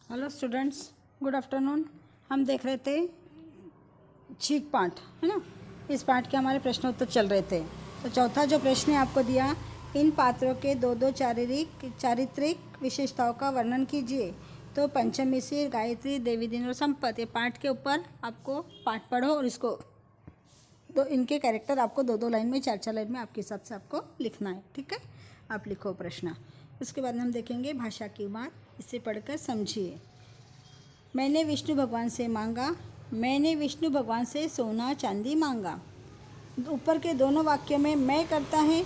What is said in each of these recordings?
Hello students, good afternoon. हम देख रहे थे छींक पाठ, है ना। इस पाठ के हमारे प्रश्न उत्तर चल रहे थे। तो चौथा जो प्रश्न है आपको दिया, इन पात्रों के दो चारित्रिक विशेषताओं का वर्णन कीजिए। तो पंचमिश्र, गायत्री, देवी दिन और संपत, ये पाठ के ऊपर आपको पाठ पढ़ो और इसको तो इनके कैरेक्टर आपको दो लाइन में, चार लाइन में आपके हिसाब से आपको लिखना है। ठीक है, आप लिखो प्रश्न। उसके बाद हम देखेंगे भाषा की बात, इसे पढ़कर समझिए। मैंने विष्णु भगवान से मांगा, मैंने विष्णु भगवान से सोना चांदी मांगा। ऊपर के दोनों वाक्य में मैं करता है,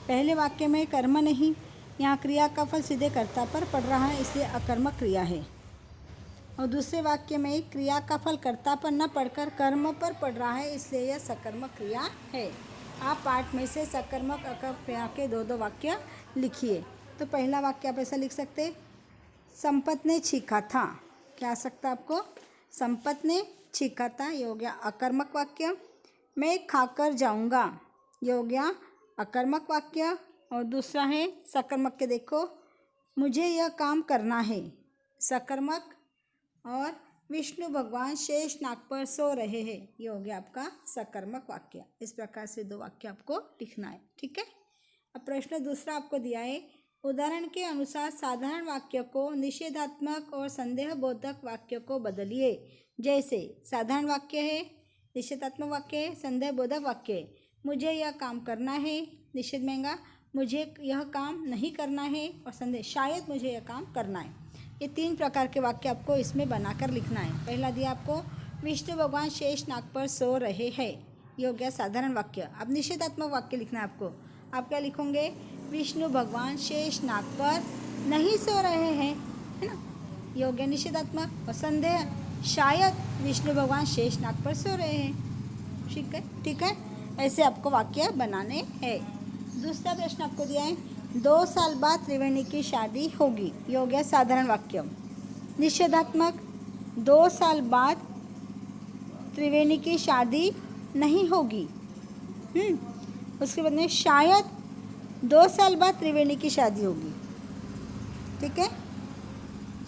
पहले वाक्य में कर्म नहीं, यहाँ क्रिया का फल सीधे कर्ता पर पड़ रहा है, इसलिए अकर्मक क्रिया है। और दूसरे वाक्य में क्रिया का फल कर्ता पर न पढ़कर कर्म पर पड़ रहा है, इसलिए यह सकर्मक क्रिया है। आप पाठ में से सकर्मक अकर्मक क्रिया के दो वाक्य लिखिए। तो पहला वाक्य आप ऐसा लिख सकते, संपत ने छींका था। क्या आ सकता आपको? संपत ने छींका था, ये हो गया अकर्मक वाक्य। मैं खाकर जाऊंगा, ये हो गया अकर्मक वाक्य। और दूसरा है सकर्मक के, देखो, मुझे यह काम करना है, सकर्मक। और विष्णु भगवान शेष नाग पर सो रहे हैं, ये हो गया आपका सकर्मक वाक्य। इस प्रकार से दो वाक्य आपको लिखना है। ठीक है। अब प्रश्न दूसरा आपको दिया है, उदाहरण के अनुसार साधारण वाक्य को निषेधात्मक और संदेहबोधक वाक्य को बदलिए। जैसे साधारण वाक्य है, निषेधात्मक वाक्य है, संदेहबोधक वाक्य है। मुझे यह काम करना है, निषेध महंगा, मुझे यह काम नहीं करना है, और संदेह, शायद मुझे यह काम करना है। ये तीन प्रकार के वाक्य आपको इसमें बनाकर लिखना है। पहला दिया आपको, विष्णु भगवान शेष नाग पर सो रहे हैं, ये हो गया साधारण वाक्य। अब निषेधात्मक वाक्य लिखना है आपको। आप क्या लिखोगे? विष्णु भगवान शेष नाग पर नहीं सो रहे हैं, है ना, ये हो गया निषेधात्मक। और संदेह, शायद विष्णु भगवान शेष नाग पर सो रहे हैं। ठीक है, ठीक है, ऐसे आपको वाक्य बनाने हैं। दूसरा प्रश्न आपको दिया है, 2 साल बाद त्रिवेणी की शादी होगी, ये हो गया साधारण वाक्य। निषेधात्मक, 2 साल बाद त्रिवेणी की शादी नहीं होगी। उसके बाद में शायद 2 साल बाद त्रिवेणी की शादी होगी। ठीक है,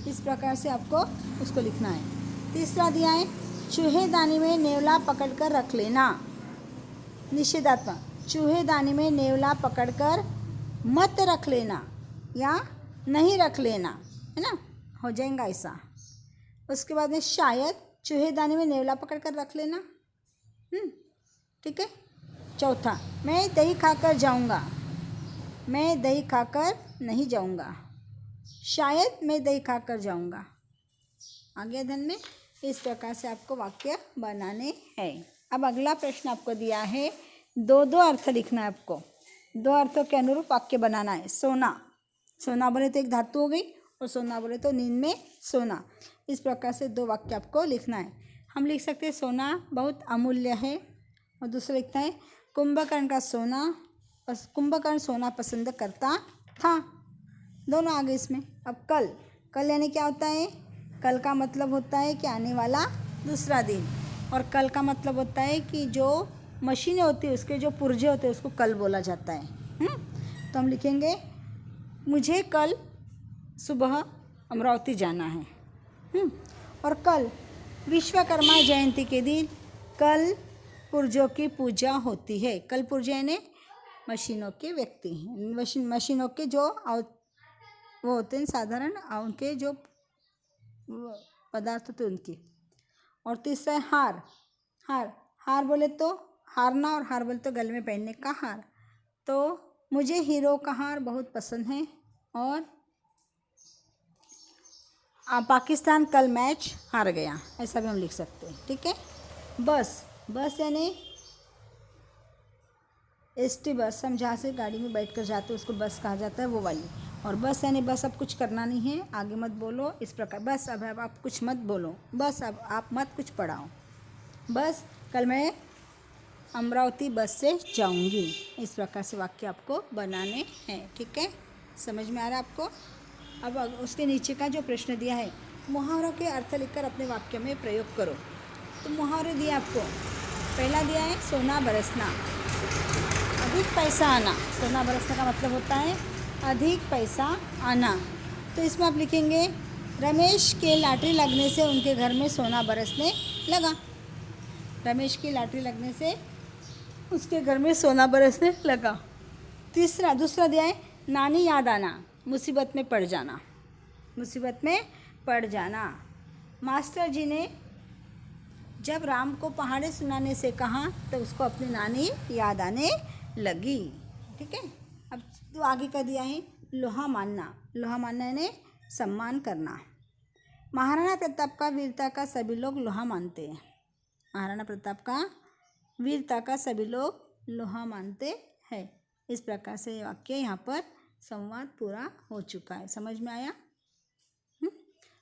इस प्रकार से आपको उसको लिखना है। तीसरा दिया है, चूहेदानी में नेवला पकड़कर रख लेना। निषेधात्मक, चूहेदानी में नेवला पकड़कर मत रख लेना या नहीं रख लेना, है ना, हो जाएगा ऐसा। उसके बाद में शायद चूहेदानी में नेवला पकड़कर रख लेना। ठीक है। चौथा, मैं दही खाकर जाऊंगा, मैं दही खाकर नहीं जाऊंगा, शायद मैं दही खाकर जाऊंगा। आगे ध्यान में, इस प्रकार से आपको वाक्य बनाने हैं। अब अगला प्रश्न आपको दिया है, दो अर्थ लिखना है आपको, 2 अर्थों के अनुरूप वाक्य बनाना है। सोना, सोना बोले तो एक धातु हो गई, और सोना बोले तो नींद में सोना। इस प्रकार से 2 वाक्य आपको लिखना है। हम लिख सकते हैं, सोना बहुत अमूल्य है। और दूसरा लिखता है, कुंभकर्ण का सोना, कुंभकर्ण सोना पसंद करता था। दोनों आगे इसमें। अब कल, कल यानी क्या होता है? कल का मतलब होता है कि आने वाला दूसरा दिन। और कल का मतलब होता है कि जो मशीनें होती है, उसके जो पुर्जे होते हैं, उसको कल बोला जाता है। तो हम लिखेंगे, मुझे कल सुबह अमरावती जाना है। और कल विश्वकर्मा जयंती के दिन कल पुर्जों की पूजा होती है। कल पुर्जे यानी मशीनों के व्यक्ति हैं, मशीनों के जो वो होते हैं साधारण, उनके जो पदार्थ होते हैं उनकी। और तीसरा है हार, हार, हार बोले तो हारना, और हार बोले तो गले में पहनने का हार। तो मुझे हीरो का हार बहुत पसंद है। और पाकिस्तान कल मैच हार गया, ऐसा भी हम लिख सकते हैं। ठीक है। बस, बस यानी एसटी बस, हम जहाँ से गाड़ी में बैठ कर जाते हैं उसको बस कहा जाता है, वो वाली। और बस यानी बस, अब कुछ करना नहीं है, आगे मत बोलो, इस प्रकार। बस अब आप कुछ मत बोलो, बस अब आप मत कुछ पढ़ाओ, बस कल मैं अमरावती बस से जाऊंगी। इस प्रकार से वाक्य आपको बनाने हैं। ठीक है, समझ में आ रहा है आपको? अब उसके नीचे का जो प्रश्न दिया है, मुहावरों के अर्थ लिखकर अपने वाक्य में प्रयोग करो। तो मुहावरे दिया आपको, पहला दिया है सोना बरसना, अधिक पैसा आना। सोना बरसना का मतलब होता है अधिक पैसा आना। तो इसमें आप लिखेंगे, रमेश के लॉटरी लगने से उनके घर में सोना बरसने लगा। रमेश की लॉटरी लगने से उसके घर में सोना बरसने लगा। दूसरा दिया है नानी याद आना, मुसीबत में पड़ जाना। मुसीबत में पड़ जाना। मास्टर जी ने जब राम को पहाड़े सुनाने से कहा तो उसको अपनी नानी याद आने लगी। ठीक है। अब तो आगे का दिया है लोहा मानना। लोहा मानना यानी सम्मान करना। महाराणा प्रताप का वीरता का सभी लोग लोहा मानते हैं। महाराणा प्रताप का वीरता का सभी लोग लोहा मानते हैं। इस प्रकार से ये वाक्य यहाँ पर संवाद पूरा हो चुका है। समझ में आया?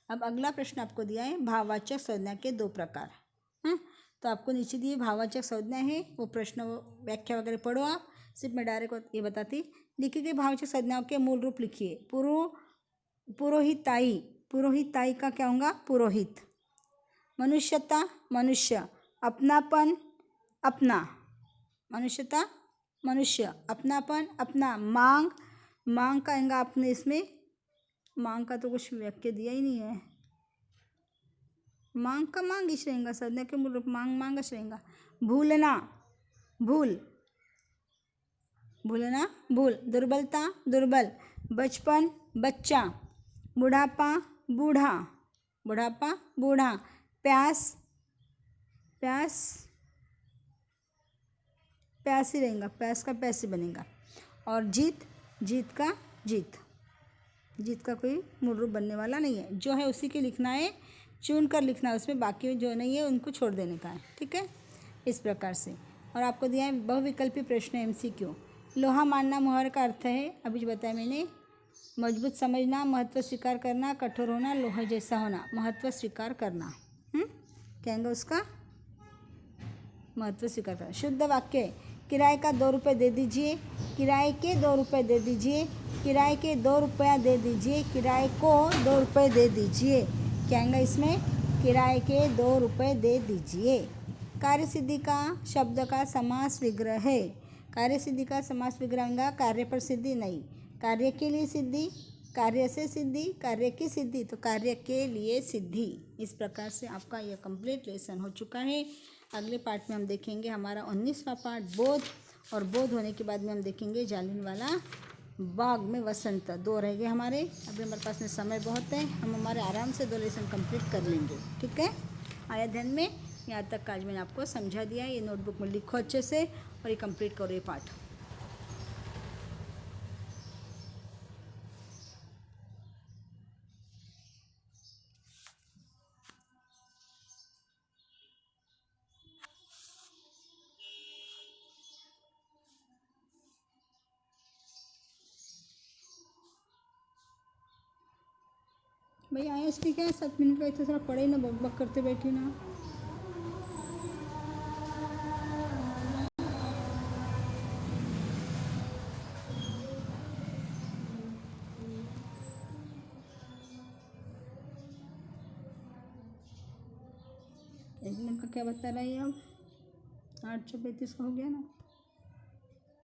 अब अगला प्रश्न आपको दिया है भाववाचक संज्ञा के 2 प्रकार। तो आपको नीचे दिए भाववाचक संज्ञा है, वो प्रश्न व्याख्या वगैरह पढ़ो आप। सिर्फ मैं डायरेक्ट ये बताती। लिखी गई भाववाचक संज्ञाओं के मूल रूप लिखिए। पुरोहिताई। पुरोहिताई का क्या होगा? पुरोहित। मनुष्यता, मनुष्य। अपनापन, अपना। मनुष्यता, मनुष्य। अपनापन, अपना। मांग, मांग का आएगा आपने इसमें। मांग का तो कुछ वाक्य दिया ही नहीं है। मांग का मांग ही रहेगा। संज्ञा के मूल रूप मांग मांगच रहेगा। भूलना, भूल। भूलना, भूल। दुर्बलता, दुर्बल। बचपन, बच्चा। बुढ़ापा, बूढ़ा। बुढ़ापा, बूढ़ा। प्यास, प्यास, प्यासी रहेगा। प्यास का प्यासी बनेगा। और जीत, जीत का जीत। जीत का कोई मूल रूप बनने वाला नहीं है। जो है उसी के लिखना है, चुन कर लिखना है, उसमें बाकी जो नहीं है उनको छोड़ देने का है। ठीक है। इस प्रकार से। और आपको दिया है बहुविकल्पी प्रश्न MCQ। लोहा मानना मुहावरे का अर्थ है, अभी जो बताया मैंने, मजबूत समझना, महत्व स्वीकार करना, कठोर होना, लोहा जैसा होना। महत्व स्वीकार करना। क्या है उसका? महत्व स्वीकार करना। शुद्ध वाक्य, किराए का 2 रुपये दे दीजिए। किराए के 2 रुपये दे दीजिए। किराए के 2 रुपया दे दीजिए। किराए को 2 रुपये दे दीजिए। क्या है इसमें? किराए के 2 रुपये दे दीजिए। कार्यसिद्धि का शब्द का समास विग्रह है। कार्यसिद्धि का समास विग्रह होगा कार्य पर सिद्धि नहीं, कार्य के लिए सिद्धि, कार्य से सिद्धि, कार्य की सिद्धि, तो कार्य के लिए सिद्धि। इस प्रकार से आपका यह कंप्लीट लेसन हो चुका है। अगले पार्ट में हम देखेंगे हमारा 19वां पार्ट बोध, और बोध होने के बाद में हम देखेंगे जालियनवाला बाग में वसंत। 2 रह गए हमारे। अभी हमारे पास में समय बहुत है, हम हमारे आराम से 2 लेसन कंप्लीट कर लेंगे। ठीक है। आया ध्यान में? यहाँ तक का आज मैंने आपको समझा दिया है। ये नोटबुक में लिखो अच्छे से और ये कंप्लीट करो ये पार्ट। भाई आया ठीक है। 7 मिनट का इतना सारा पढ़े ना, बक बक करते बैठी ना। एक मिनट का क्या बता रहा है अब? 8:35 का हो गया ना।